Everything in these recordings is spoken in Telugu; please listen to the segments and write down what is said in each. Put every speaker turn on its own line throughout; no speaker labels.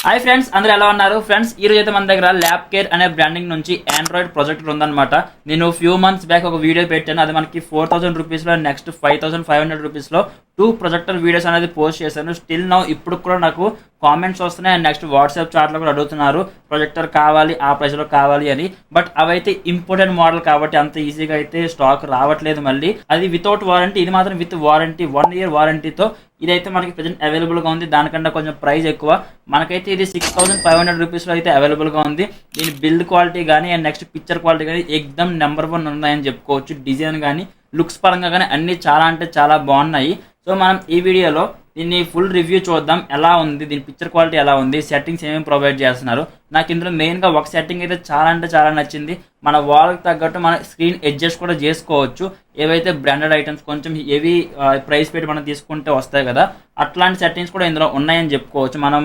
హాయ్ ఫ్రెండ్స్, అందరూ ఎలా ఉన్నారు? ఫ్రెండ్స్, ఈ రోజు అయితే మన దగ్గర ల్యాబ్ కేర్ అనే బ్రాండింగ్ నుంచి ఆండ్రాయిడ్ ప్రొజెక్టర్ ఉందన్నమాట. నేను ఫ్యూ మంత్స్ బ్యాక్ ఒక వీడియో పెట్టాను. అది మనకి 4000 రూపీస్లో, నెక్స్ట్ 5500 రూపీస్లో 2 ప్రొజెక్టర్ వీడియోస్ అనేది పోస్ట్ చేశాను. స్టిల్ నౌ ఇప్పుడు కూడా నాకు కామెంట్స్ వస్తున్నాయి అండ్ నెక్స్ట్ వాట్సాప్ చాట్లో కూడా అడుగుతున్నారు ప్రొజెక్టర్ కావాలి, ఆ ప్రైస్లో కావాలి అని. బట్ అవైతే ఇంపార్టెంట్ మోడల్ కాబట్టి అంత ఈజీగా అయితే స్టాక్ రావట్లేదు. మళ్ళీ అది వితౌట్ వారంటీ, ఇది మాత్రం విత్ వారంటీ, 1 year వారంటీతో ఇదైతే మనకి ప్రజెంట్ అవైలబుల్గా ఉంది. దానికన్నా కొంచెం ప్రైస్ ఎక్కువ. మనకైతే ఇది 6500 రూపీస్లో అయితే అవైలబుల్గా ఉంది. దీని బిల్డ్ క్వాలిటీ కానీ అండ్ నెక్స్ట్ పిక్చర్ క్వాలిటీ కానీ ఎక్దమ్ నెంబర్ 1 ఉన్నాయని చెప్పుకోవచ్చు. డిజైన్ కానీ లుక్స్ పరంగా కానీ అన్నీ చాలా అంటే చాలా బాగున్నాయి. సో మనం ఈ వీడియోలో దీన్ని ఫుల్ రివ్యూ చూద్దాం, ఎలా ఉంది, దీని పిక్చర్ క్వాలిటీ ఎలా ఉంది, సెట్టింగ్స్ ఏమేమి ప్రొవైడ్ చేస్తున్నారు. నాకు ఇందులో మెయిన్గా ఒక సెట్టింగ్ అయితే చాలా అంటే చాలా నచ్చింది. మన వాల్కి తగ్గట్టు మన స్క్రీన్ అడ్జస్ట్ కూడా చేసుకోవచ్చు. ఏవైతే బ్రాండెడ్ ఐటమ్స్ కొంచెం హెవీ ప్రైస్ పెట్టి మనం తీసుకుంటే వస్తాయి కదా, అట్లాంటి సెట్టింగ్స్ కూడా ఇందులో ఉన్నాయని చెప్పుకోవచ్చు. మనం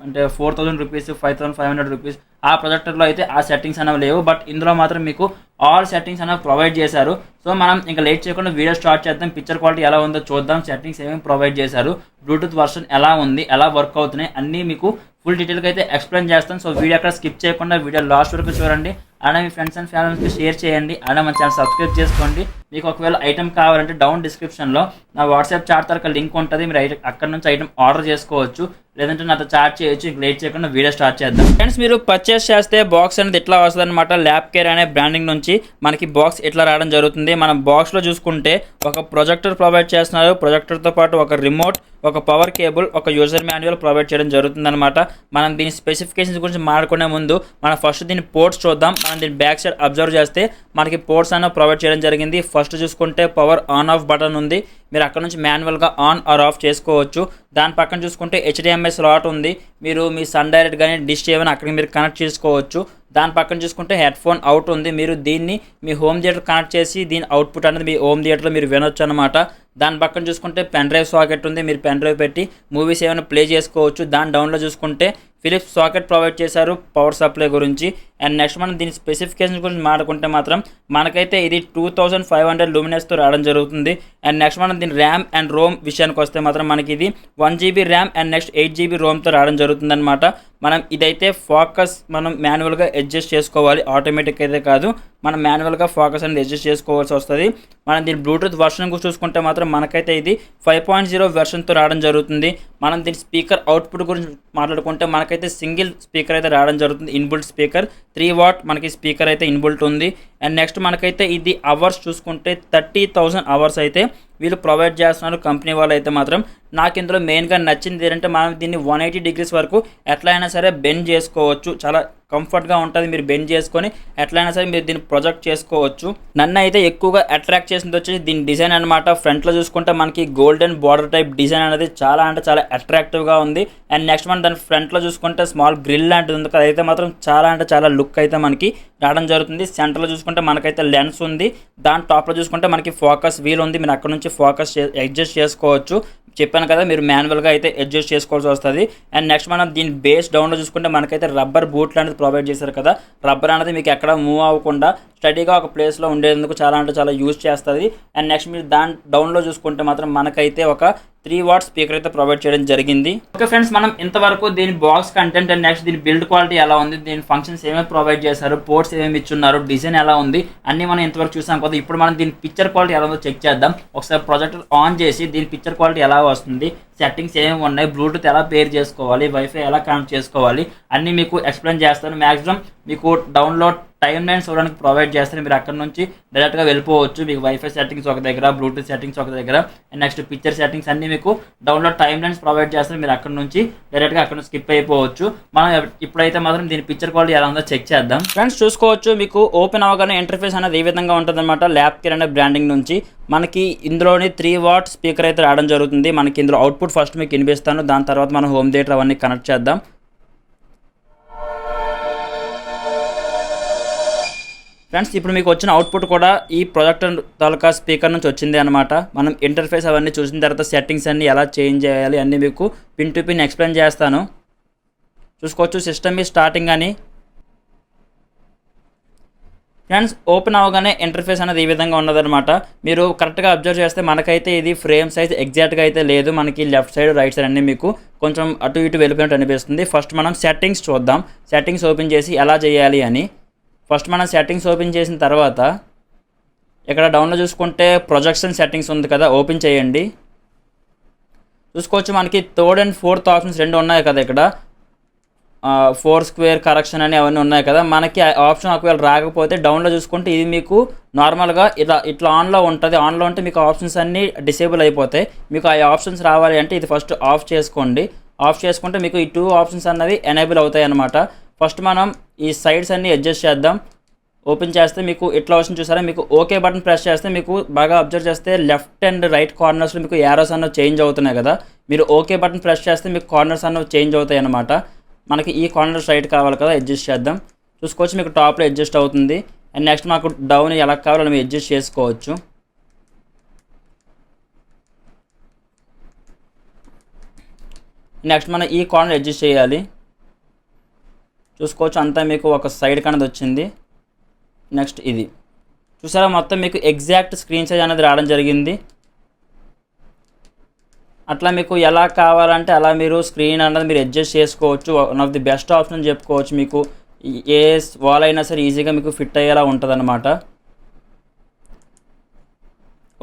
అంటే 4000 రూపీస్, 5500 రూపీస్ ఆ ప్రొజెక్టర్లో అయితే ఆ సెట్టింగ్స్ అనేవి లేవు. బట్ ఇందులో మాత్రం మీకు ఆల్ సెట్టింగ్స్ అనేవి ప్రొవైడ్ చేశారు. సో మనం ఇంకా లేట్ చేయకుండా వీడియో స్టార్ట్ చేద్దాం. పిక్చర్ క్వాలిటీ ఎలా ఉందో చూద్దాం, సెట్టింగ్స్ ఏమేమి ప్రొవైడ్ చేశారు, బ్లూటూత్ వర్షన్ ఎలా ఉంది, ఎలా వర్క్ అవుతున్నాయి అన్నీ మీకు ఫుల్ డీటెయిల్గా అయితే ఎక్స్ప్లెయిన్ చేస్తాను. సో వీడియో అక్కడ స్కిప్ చేయకుండా వీడియో లాస్ట్ వరకు చూడండి. అలానే మీ ఫ్రెండ్స్ అండ్ ఫ్యామిలీస్కి షేర్ చేయండి. అలానే మన ఛానల్ సబ్స్క్రైబ్ చేసుకోండి. మీకు ఒకవేళ ఐటమ్ కావాలంటే డౌన్ డిస్క్రిప్షన్లో నా వాట్సాప్ చాట్ తరక లింక్ ఉంటుంది. మీరు అక్కడ నుంచి ఐటమ్ ఆర్డర్ చేసుకోవచ్చు, లేదంటే నాతో చాట్ చేయొచ్చు. ఇంక లేట్ చేయకుండా వీడియో స్టార్ట్ చేద్దాం. ఫ్రెండ్స్, మీరు పర్చేస్ చేస్తే బాక్స్ అనేది ఇట్లా వస్తుంది అనమాట. ల్యాబ్ కేర్ అనే బ్రాండింగ్ నుంచి మనకి బాక్స్ ఇట్లా రావడం జరుగుతుంది. మనం బాక్స్లో చూసుకుంటే ఒక ప్రొజెక్టర్ ప్రొవైడ్ చేస్తున్నారు. ప్రొజెక్టర్తో పాటు ఒక రిమోట్, ఒక పవర్ కేబుల్, ఒక యూజర్ మాన్యువల్ ప్రొవైడ్ చేయడం జరుగుతుంది అనమాట. మనం దీని స్పెసిఫికేషన్స్ గురించి మాట్లాడుకునే ముందు మనం ఫస్ట్ దీని పోర్ట్స్ చూద్దాం. మనం దీని బ్యాక్ సైడ్ అబ్జర్వ్ చేస్తే మనకి పోర్ట్స్ అనేవి ప్రొవైడ్ చేయడం జరిగింది. ఫస్ట్ చూసుకుంటే పవర్ ఆన్ ఆఫ్ బటన్ ఉంది. మీరు అక్కడ నుంచి మాన్యువల్గా ఆన్ ఆర్ ఆఫ్ చేసుకోవచ్చు. దాని పక్కన చూసుకుంటే HDMI స్లాట్ ఉంది. మీరు మీ సన్ డైరెక్ట్ కానీ డిష్ ఏమైనా అక్కడికి మీరు కనెక్ట్ చేసుకోవచ్చు. దాని పక్కన చూసుకుంటే హెడ్ ఫోన్ అవుట్ ఉంది. మీరు దీన్ని మీ హోమ్ థియేటర్ కనెక్ట్ చేసి దీని అవుట్పుట్ అనేది మీ హోమ్ థియేటర్లో మీరు వినొచ్చు అనమాట. దాని పక్కన చూసుకుంటే పెన్ డ్రైవ్ సాకెట్ ఉంది. మీరు పెన్ డ్రైవ్ పెట్టి మూవీస్ ఏమైనా ప్లే చేసుకోవచ్చు. దాని డౌన్లో చూసుకుంటే ఫిలిప్స్ సాకెట్ ప్రొవైడ్ చేశారు పవర్ సప్లై గురించి. అండ్ నెక్స్ట్ మనం దీని స్పెసిఫికేషన్స్ గురించి మాట్లాడుకుంటే మాత్రం మనకైతే ఇది 2500 లూమినస్తో రావడం జరుగుతుంది. అండ్ నెక్స్ట్ మనం దీని ర్యామ్ అండ్ రోమ్ విషయానికి వస్తే మాత్రం మనకి ఇది 1 GB RAM and next 8 GB రోమ్తో రావడం జరుగుతుంది అనమాట. మనం ఇదైతే ఫోకస్ మనం మాన్యువల్గా అడ్జస్ట్ చేసుకోవాలి, ఆటోమేటిక్ అయితే కాదు. మనం మాన్యువల్గా ఫోకస్ అనేది అడ్జస్ట్ చేసుకోవాల్సి వస్తుంది. మనం దీని బ్లూటూత్ వర్షన్ గురించి చూసుకుంటే మాత్రం మనకైతే ఇది 5.0 వెర్షన్తో రావడం జరుగుతుంది. మనం దీని స్పీకర్ అవుట్పుట్ గురించి మాట్లాడుకుంటే మనకైతే సింగిల్ స్పీకర్ అయితే రావడం జరుగుతుంది. ఇన్బుల్ట్ స్పీకర్ 3 watt మనకి స్పీకర్ అయితే ఇన్బుల్ట్ ఉంది. అండ్ నెక్స్ట్ మనకైతే ఇది అవర్స్ చూసుకుంటే 30,000 అవర్స్ అయితే వీళ్ళు ప్రొవైడ్ చేస్తున్నారు కంపెనీ వాళ్ళు అయితే మాత్రం. నాకు ఇందులో మెయిన్గా నచ్చింది ఏంటంటే మనం దీన్ని 180 degrees వరకు ఎట్లా అయినా సరే బెండ్ చేసుకోవచ్చు. చాలా కంఫర్ట్గా ఉంటుంది. మీరు బెండ్ చేసుకొని ఎట్లయినా సరే మీరు దీన్ని ప్రొజెక్ట్ చేసుకోవచ్చు. నన్ను అయితే ఎక్కువగా అట్రాక్ట్ చేసింది వచ్చేసి దీని డిజైన్ అనమాట. ఫ్రంట్లో చూసుకుంటే మనకి గోల్డెన్ బార్డర్ టైప్ డిజైన్ అనేది చాలా అంటే చాలా అట్రాక్టివ్గా ఉంది. అండ్ నెక్స్ట్ మనం దాని ఫ్రంట్లో చూసుకుంటే స్మాల్ గ్రిల్ లాంటిది ఉంది కదా, అయితే మాత్రం చాలా అంటే చాలా లుక్ అయితే మనకి రావడం జరుగుతుంది. సెంటర్లో చూసుకుంటే మనకైతే లెన్స్ ఉంది. దాని టాప్లో చూసుకుంటే మనకి ఫోకస్ వీల్ ఉంది. మీరు అక్కడ నుంచి ఫోకస్ అడ్జస్ట్ చేసుకోవచ్చు. చెప్పాను కదా, మీరు మాన్యువల్గా అయితే అడ్జస్ట్ చేసుకోవాల్సి వస్తుంది. అండ్ నెక్స్ట్ మనం దీని బేస్ డౌన్లో చూసుకుంటే మనకైతే రబ్బర్ బూట్ లాంటిది ప్రొవైడ్ చేశారు కదా. రబ్బర్ అనేది మీకు ఎక్కడ మూవ్ అవ్వకుండా స్టడీగా ఒక ప్లేస్లో ఉండేందుకు చాలా అంటే చాలా యూజ్ చేస్తుంది. అండ్ నెక్స్ట్ మీరు దాని డౌన్లో చూసుకుంటే మాత్రం మనకైతే ఒక 3 watt స్పీకర్ అయితే ప్రొవైడ్ చేయడం జరిగింది. ఓకే ఫ్రెండ్స్, మనం ఇంతవరకు దీని బాక్స్ కంటెంట్ అండ్ నెక్స్ట్ దీని బిల్డ్ క్వాలిటీ ఎలా ఉంది, దీని ఫంక్షన్స్ ఏమేమి ప్రొవైడ్ చేశారు, పోర్ట్స్ ఏమేమి ఇచ్చున్నారు, డిజైన్ ఎలా ఉంది అన్నీ మనం ఇంతవరకు చూసాం కదా. ఇప్పుడు మనం దీని పిక్చర్ క్వాలిటీ ఎలా ఉందో చెక్ చేద్దాం. ఒకసారి ప్రొజెక్టర్ ఆన్ చేసి దీని పిక్చర్ క్వాలిటీ ఎలా వస్తుంది, సెట్టింగ్స్ ఏమేమి ఉన్నాయి, బ్లూటూత్ ఎలా పేర్ చేసుకోవాలి, వైఫై ఎలా కనెక్ట్ చేసుకోవాలి అన్నీ మీకు ఎక్స్ప్లెయిన్ చేస్తాను. మ్యాక్సిమం మీకు డౌన్లోడ్ టైం లైన్ చూడడానికి ప్రొవైడ్ చేస్తారు. మీరు అక్కడ నుంచి డైరెక్ట్గా వెళ్ళిపోవచ్చు. మీకు వైఫై సెట్టింగ్స్ ఒక దగ్గర, బ్లూటూత్ సెట్టింగ్స్ ఒక దగ్గర, అండ్ నెక్స్ట్ పిక్చర్ సెట్టింగ్స్ అన్నీ మీకు డౌన్లోడ్ టైం లైన్స్ ప్రొవైడ్ చేస్తారు. మీరు అక్కడ నుంచి డైరెక్ట్గా అక్కడ నుంచి స్కిప్ అయిపోవచ్చు. మనం ఇప్పుడైతే మాత్రం దీని పిక్చర్ క్వాలిటీ ఎలా ఉందో చెక్ చేద్దాం. ఫ్రెండ్స్ చూసుకోవచ్చు, మీకు ఓపెన్ అవ్వగానే ఇంటర్ఫేస్ అనేది ఈ విధంగా ఉంటుంది అనమాట. ల్యాబ్ కేర్ అనే బ్రాండింగ్ నుంచి మనకి ఇందులోని 3 watt స్పీకర్ అయితే రావడం జరుగుతుంది. మనకి ఇందులో అవుట్పుట్ ఫస్ట్ మీకు వినిపిస్తాను, దాని తర్వాత మనం హోమ్ థియేటర్ అవన్నీ కనెక్ట్ చేద్దాం. ఫ్రెండ్స్, ఇప్పుడు మీకు వచ్చిన అవుట్పుట్ కూడా ఈ ప్రొజెక్టర్ తాలూకా స్పీకర్ నుంచి వచ్చింది అనమాట. మనం ఇంటర్ఫేస్ అవన్నీ చూసిన తర్వాత సెట్టింగ్స్ అన్నీ ఎలా చేంజ్ చేయాలి అన్నీ మీకు పిన్ టు పిన్ ఎక్స్ప్లెయిన్ చేస్తాను. చూసుకోవచ్చు, సిస్టమ్ ఈ స్టార్టింగ్ అని ఫ్రెండ్స్ ఓపెన్ అవ్వగానే ఇంటర్ఫేస్ అనేది ఈ విధంగా ఉన్నదనమాట. మీరు కరెక్ట్గా అబ్జర్వ్ చేస్తే మనకైతే ఇది ఫ్రేమ్ సైజ్ ఎగ్జాక్ట్గా అయితే లేదు. మనకి లెఫ్ట్ సైడ్ రైట్ సైడ్ అన్నీ మీకు కొంచెం అటు ఇటు వెళ్ళిపోయినట్టు అనిపిస్తుంది. ఫస్ట్ మనం సెట్టింగ్స్ చూద్దాం. సెట్టింగ్స్ ఓపెన్ చేసి ఎలా చేయాలి అని. ఫస్ట్ మనం సెట్టింగ్స్ ఓపెన్ చేసిన తర్వాత ఇక్కడ డౌన్లో చూసుకుంటే ప్రొజెక్షన్ సెట్టింగ్స్ ఉంది కదా, ఓపెన్ చేయండి. చూసుకోవచ్చు మనకి థర్డ్ అండ్ ఫోర్త్ ఆప్షన్స్ రెండు ఉన్నాయి కదా. ఇక్కడ 4 స్క్వేర్ కరెక్షన్ అని అవన్నీ ఉన్నాయి కదా. మనకి ఆప్షన్ ఒకవేళ రాకపోతే డౌన్లో చూసుకుంటే ఇది మీకు నార్మల్గా ఇట్లా ఆన్లో ఉంటుంది. ఆన్లో ఉంటే మీకు ఆప్షన్స్ అన్నీ డిసేబుల్ అయిపోతాయి. మీకు ఆ ఆప్షన్స్ రావాలి అంటే ఇది ఫస్ట్ ఆఫ్ చేసుకోండి. ఆఫ్ చేసుకుంటే మీకు ఈ 2 ఆప్షన్స్ అన్నవి ఎనేబుల్ అవుతాయి అన్నమాట. ఫస్ట్ మనం ఈ సైడ్స్ అన్నీ అడ్జస్ట్ చేద్దాం. ఓపెన్ చేస్తే మీకు ఇట్లా వచ్చింది చూసారా. మీకు ఓకే బటన్ ప్రెస్ చేస్తే మీకు బాగా అబ్జర్వ్ చేస్తే లెఫ్ట్ అండ్ రైట్ కార్నర్స్లో మీకు యారోస్ అన్నవి చేంజ్ అవుతున్నాయి కదా. మీరు ఓకే బటన్ ప్రెస్ చేస్తే మీకు కార్నర్స్ అన్నవి చేంజ్ అవుతాయి అన్నమాట. మనకి ఈ కార్నర్స్ రైట్ కావాలి కదా, అడ్జస్ట్ చేద్దాం. చూసుకోవచ్చు మీకు టాప్లో అడ్జస్ట్ అవుతుంది. అండ్ నెక్స్ట్ మాకు డౌన్ ఎలా కావాలో మేము అడ్జస్ట్ చేసుకోవచ్చు. నెక్స్ట్ మనం ఈ కార్నర్ అడ్జస్ట్ చేయాలి. చూసుకోవచ్చు అంతా మీకు ఒక సైడ్ కన్నది వచ్చింది. నెక్స్ట్ ఇది చూసారా, మొత్తం మీకు ఎగ్జాక్ట్ స్క్రీన్ సైజ్ అనేది రావడం జరిగింది. అట్లా మీకు ఎలా కావాలంటే అలా మీరు స్క్రీన్ అన్నది మీరు అడ్జస్ట్ చేసుకోవచ్చు. One of the best option అని చెప్పుకోవచ్చు. మీకు ఏ వాల్ అయినా సరే ఈజీగా మీకు ఫిట్ అయ్యేలా ఉంటుంది అన్నమాట.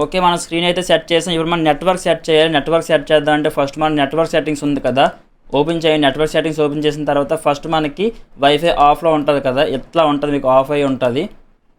ఓకే, మన స్క్రీన్ అయితే సెట్ చేసాం. ఇప్పుడు మనం నెట్వర్క్ సెట్ చేయాలి. నెట్వర్క్ సెట్ చేద్దాం అంటే ఫస్ట్ మన నెట్వర్క్ సెట్టింగ్స్ ఉంది కదా, ఓపెన్ చేయండి. నెట్వర్క్ సెట్టింగ్స్ ఓపెన్ చేసిన తర్వాత ఫస్ట్ మనకి వైఫై ఆఫ్లో ఉంటుంది కదా, ఎట్లా ఉంటుంది మీకు ఆఫ్ అయి ఉంటుంది.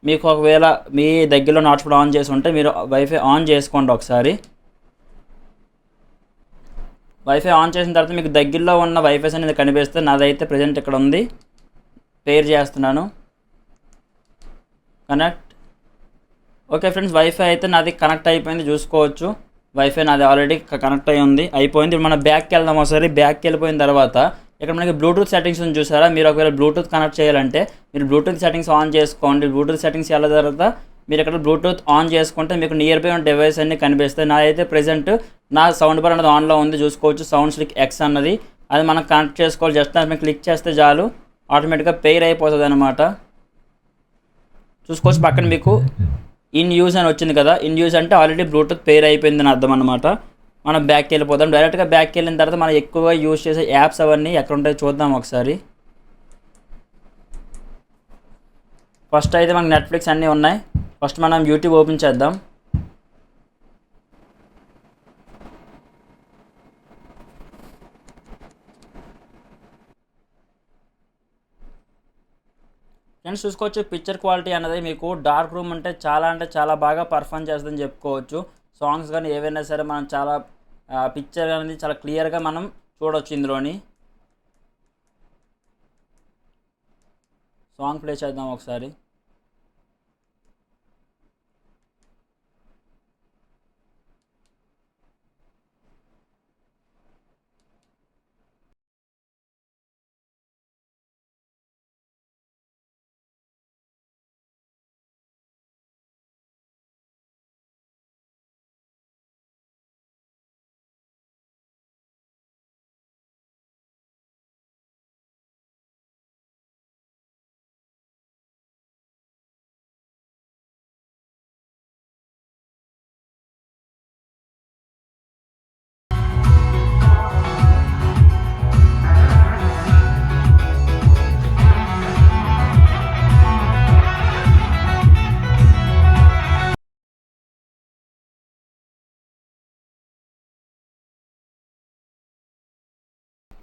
మీకు ఒకవేళ మీ దగ్గరలో హాట్స్పాట్ ఆన్ చేసి ఉంటే మీరు వైఫై ఆన్ చేసుకోండి ఒకసారి. వైఫై ఆన్ చేసిన తర్వాత మీకు దగ్గరలో ఉన్న వైఫైస్ అనేది కనిపిస్తే నాదైతే ప్రజెంట్ ఇక్కడ ఉంది. పేర్ చేస్తున్నాను, కనెక్ట్. ఓకే ఫ్రెండ్స్, వైఫై అయితే నాది కనెక్ట్ అయిపోయింది. చూసుకోవచ్చు వైఫై నాది ఆల్రెడీ కనెక్ట్ అయి ఉంది, అయిపోయింది. ఇప్పుడు మనం బ్యాక్కి వెళ్దాం ఒకసారి. బ్యాక్కి వెళ్ళిపోయిన తర్వాత ఇక్కడ మనకి బ్లూటూత్ సెట్టింగ్స్ ఉంది చూసారా. మీరు ఒకవేళ బ్లూటూత్ కనెక్ట్ చేయాలంటే మీరు బ్లూటూత్ సెట్టింగ్స్ ఆన్ చేసుకోండి. బ్లూటూత్ సెట్టింగ్స్ వెళ్ళిన తర్వాత మీరు ఇక్కడ బ్లూటూత్ ఆన్ చేసుకుంటే మీకు నియర్ బై ఉన్న డివైస్ అన్నీ కనిపిస్తాయి. నాదైతే ప్రెజెంట్ నా సౌండ్ బార్ అన్నది ఆన్లో ఉంది. చూసుకోవచ్చు సౌండ్ స్లిక్ ఎక్స్ అన్నది, అది మనం కనెక్ట్ చేసుకోవాలి. జస్ట్ దాన్ని క్లిక్ చేస్తే చాలు ఆటోమేటిక్గా పెయిర్ అయిపోతుంది అనమాట. చూసుకోవచ్చు పక్కన మీకు ఇన్ యూజ్ అని వచ్చింది కదా. ఇన్ యూజ్ అంటే ఆల్రెడీ బ్లూటూత్ పెయిర్ అయిపోయిందని అర్థం అనమాట. మనం బ్యాక్కి వెళ్ళిపోదాం. డైరెక్ట్గా బ్యాక్కి వెళ్ళిన తర్వాత మనం ఎక్కువగా యూజ్ చేసే యాప్స్ అవన్నీ ఎక్కడ ఉంటాయో చూద్దాం ఒకసారి. ఫస్ట్ అయితే మనకు నెట్ఫ్లిక్స్ అన్నీ ఉన్నాయి. ఫస్ట్ మనం యూట్యూబ్ ఓపెన్ చేద్దాం. ఫ్రెండ్స్ చూసుకోవచ్చు పిక్చర్ క్వాలిటీ అనేది మీకు డార్క్ రూమ్ అంటే చాలా బాగా పర్ఫామ్ చేస్తుందని చెప్పుకోవచ్చు. సాంగ్స్ కానీ ఏవైనా సరే మనం చాలా పిక్చర్ అనేది చాలా క్లియర్గా మనం చూడవచ్చు. ఇందులోని సాంగ్ ప్లే చేద్దాం ఒకసారి.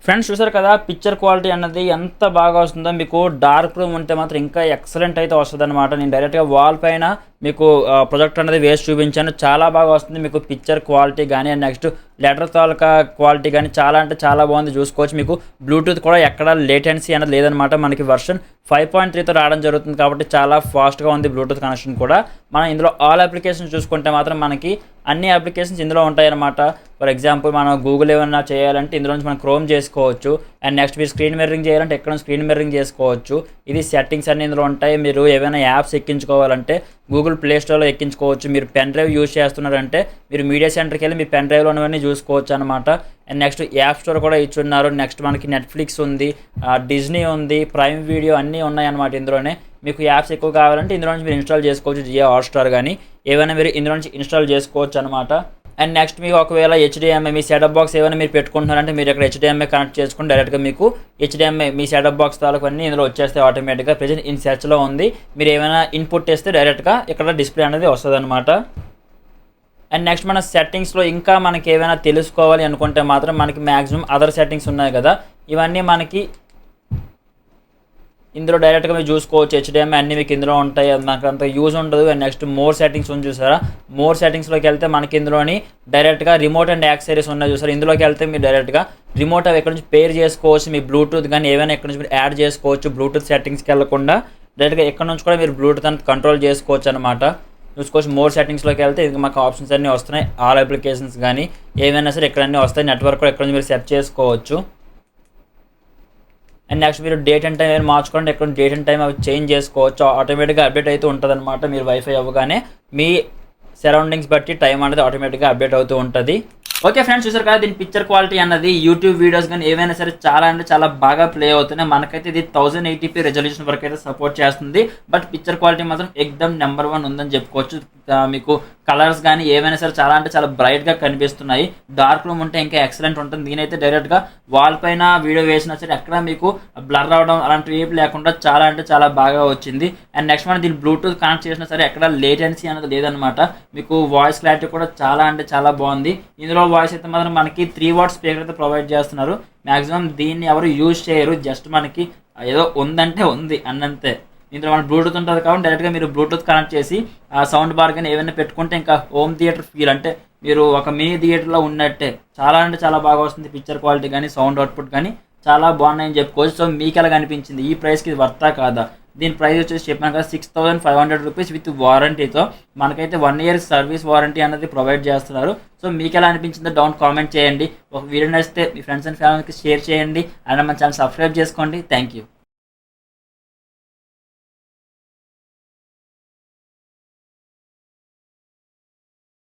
ఫ్రెండ్స్ చూసారు కదా పిక్చర్ క్వాలిటీ అన్నది ఎంత బాగా వస్తుందో. మీకు డార్క్ రూమ్ ఉంటే మాత్రం ఇంకా ఎక్సలెంట్ అయితే వస్తుంది అనమాట. నేను డైరెక్ట్గా వాల్ పైన మీకు ప్రొజెక్ట్ అనేది వేసి చూపించాను. చాలా బాగా వస్తుంది మీకు పిక్చర్ క్వాలిటీ కానీ. And next letter taluka quality కానీ చాలా బాగుంది. చూసుకోవచ్చు మీకు బ్లూటూత్ కూడా ఎక్కడ లేటెన్సీ అనేది లేదనమాట. మనకి వర్షన్ 5.3తో రావడం జరుగుతుంది కాబట్టి చాలా ఫాస్ట్గా ఉంది బ్లూటూత్ కనెక్షన్ కూడా. మనం ఇందులో ఆల్ అప్లికేషన్స్ చూసుకుంటే మాత్రం మనకి అన్ని అప్లికేషన్స్ ఇందులో ఉంటాయన్నమాట. ఫర్ ఎగ్జాంపుల్ మనం గూగుల్ ఏమైనా చేయాలంటే ఇందులో నుంచి మనం క్రోమ్ చేసుకోవచ్చు. అండ్ నెక్స్ట్ మీరు స్క్రీన్ మిర్రరింగ్ చేయాలంటే ఎక్కడ స్క్రీన్ మిర్రరింగ్ చేసుకోవచ్చు. ఇది సెట్టింగ్స్ అన్ని ఇందులో ఉంటాయి. మీరు ఏమైనా యాప్స్ ఎక్కించుకోవాలంటే గూగుల్ ప్లే స్టోర్లో ఎక్కించుకోవచ్చు. మీరు పెన్ డ్రైవ్ యూజ్ చేస్తున్నారంటే మీరు మీడియా సెంటర్కి వెళ్ళి మీ పెన్ డ్రైవ్లో ఉన్నవన్నీ చూసుకోవచ్చు అనమాట. అండ్ నెక్స్ట్ యాప్ స్టోర్ కూడా ఇచ్చున్నారు. నెక్స్ట్ మనకి నెట్ఫ్లిక్స్ ఉంది, డిజ్నీ ఉంది, ప్రైమ్ వీడియో అన్నీ ఉన్నాయన్నమాట ఇందులోనే. మీకు యాప్స్ ఎక్కువ కావాలంటే ఇందులో నుంచి మీరు ఇన్స్టాల్ చేసుకోవచ్చు. జియో హాట్స్టార్ కానీ ఏమైనా మీరు ఇందులో నుంచి ఇన్స్టాల్ చేసుకోవచ్చు అనమాట. అండ్ నెక్స్ట్ మీకు ఒకవేళ హెచ్డిఎంఐ మీ సెటప్ బాక్స్ ఏమైనా మీరు పెట్టుకుంటున్నారంటే మీరు ఇక్కడ హెచ్డిఎంఐ కనెక్ట్ చేసుకుని డైరెక్ట్గా మీకు హెచ్డిఎంఐ మీ సెటప్ బాక్స్ తాలూకు అన్నీ ఇందులో వచ్చేస్తాయి ఆటోమేటిక్గా. ప్రెజెంట్ ఇన్ సెర్చ్లో ఉంది. మీరు ఏమైనా ఇన్పుట్ చేస్తే డైరెక్ట్గా ఇక్కడ డిస్ప్లే అనేది వస్తుంది అనమాట. అండ్ నెక్స్ట్ మన సెట్టింగ్స్లో ఇంకా మనకి ఏమైనా తెలుసుకోవాలి అనుకుంటే మాత్రం మనకి మ్యాక్సిమం అదర్ సెట్టింగ్స్ ఉన్నాయి కదా, ఇవన్నీ మనకి ఇందులో డైరెక్ట్గా మీరు చూసుకోవచ్చు. హెచ్డిఎంఐ అన్నీ మీకు ఇందులో ఉంటాయి, మనకు అంత యూజ్ ఉండదు. అండ్ నెక్స్ట్ మోర్ సెట్టింగ్స్ ఉంది చూసారా, మోర్ సెట్టింగ్స్లోకి వెళ్తే మనకి ఇందులోని డైరెక్ట్గా రిమోట్ అండ్ యాక్సెసరీస్ ఉన్నాయి చూసారా. ఇందులోకి వెళ్తే మీరు డైరెక్ట్గా రిమోట్ అవి ఎక్కడి నుంచి పేర్ చేసుకోవచ్చు, మీ బ్లూటూత్ కానీ ఏమైనా ఎక్కడి నుంచి మీరు యాడ్ చేసుకోవచ్చు. బ్లూటూత్ సెట్టింగ్స్కి వెళ్ళకుండా డైరెక్ట్గా ఎక్కడి నుంచి కూడా మీరు బ్లూటూత్ అంతా కంట్రోల్ చేసుకోవచ్చు అనమాట. చూసుకోవచ్చు. మోర్ సెట్టింగ్స్లోకి వెళ్తే ఇది మాకు ఆప్షన్స్ అన్నీ వస్తున్నాయి. ఆల్ అప్లికేషన్స్ కానీ ఏమైనా సరే ఎక్కడన్నీ వస్తాయి. నెట్వర్క్ కూడా ఎక్కడి నుంచి మీరు సెట్ చేసుకోవచ్చు. అండ్ నెక్స్ట్ మీరు డేట్ అండ్ టైం ఏమైనా మార్చుకోండి, ఎక్కడ డేట్ అండ్ టైం అవి చేంజ్ చేసుకోవచ్చు. ఆటోమేటిక్గా అప్డేట్ అవుతూ ఉంటుంది అనమాట. మీరు వైఫై అవ్వగానే మీ సరౌండింగ్స్ బట్టి టైం అనేది ఆటోమేటిక్గా అప్డేట్ అవుతూ ఉంటుంది. ఓకే ఫ్రెండ్స్, చూసారు కదా దీని పిక్చర్ క్వాలిటీ అన్నది యూట్యూబ్ వీడియోస్ కానీ ఏవైనా సరే చాలా అంటే చాలా బాగా ప్లే అవుతున్నాయి. మనకైతే ఇది 1080p రెజల్యూషన్ వరకు అయితే సపోర్ట్ చేస్తుంది. బట్ పిక్చర్ క్వాలిటీ మాత్రం ఎక్దమ్ నెంబర్ 1 ఉందని చెప్పుకోవచ్చు. మీకు కలర్స్ కానీ ఏవైనా సరే చాలా అంటే చాలా బ్రైట్గా కనిపిస్తున్నాయి. డార్క్ రూమ్ ఉంటే ఇంకా ఎక్సలెంట్ ఉంటుంది. దీనైతే డైరెక్ట్గా వాల్ పైన వీడియో వేసినా సరే ఎక్కడ మీకు బ్లర్ అవడం అలాంటివి ఏమి లేకుండా చాలా అంటే చాలా బాగా వచ్చింది. అండ్ నెక్స్ట్ మనం దీన్ని బ్లూటూత్ కనెక్ట్ చేసినా సరే ఎక్కడ లేటెన్సీ అనేది లేదనమాట. మీకు వాయిస్ క్లారిటీ కూడా చాలా అంటే చాలా బాగుంది. ఇందులో వాయిస్ అయితే మాత్రం మనకి 3 వాట్ స్పీకర్ అయితే ప్రొవైడ్ చేస్తున్నారు. మ్యాక్సిమం దీన్ని ఎవరు యూజ్ చేయరు, జస్ట్ మనకి ఏదో ఉందంటే ఉంది అన్నంతే. ఇందులో మన బ్లూటూత్ ఉంటుంది కాబట్టి డైరెక్ట్గా మీరు బ్లూటూత్ కనెక్ట్ చేసి ఆ సౌండ్ బార్ కానీ ఏమైనా పెట్టుకుంటే ఇంకా హోమ్ థియేటర్ ఫీల్, అంటే మీరు ఒక మినీ థియేటర్లో ఉన్నట్టే చాలా అంటే చాలా బాగా వస్తుంది. పిక్చర్ క్వాలిటీ కానీ సౌండ్ అవుట్పుట్ కానీ చాలా బాగున్నాయని చెప్పుకోవచ్చు. సో మీకు ఎలా కనిపించింది, ఈ ప్రైస్కి ఇది వర్తా కాదా? దీని ప్రైస్ వచ్చేసి చెప్పాను కదా 6500 రూపీస్ విత్ వారంటీతో. మనకైతే 1 year సర్వీస్ వారంటీ అనేది ప్రొవైడ్ చేస్తున్నారు. సో మీకు ఎలా అనిపించిందో డౌన్ కామెంట్ చేయండి. ఒక వీడియో నచ్చితే మీ ఫ్రెండ్స్ అండ్ ఫ్యామిలీకి షేర్ చేయండి. అండ్ మన ఛానల్ సబ్స్క్రైబ్ చేసుకోండి. Thank you.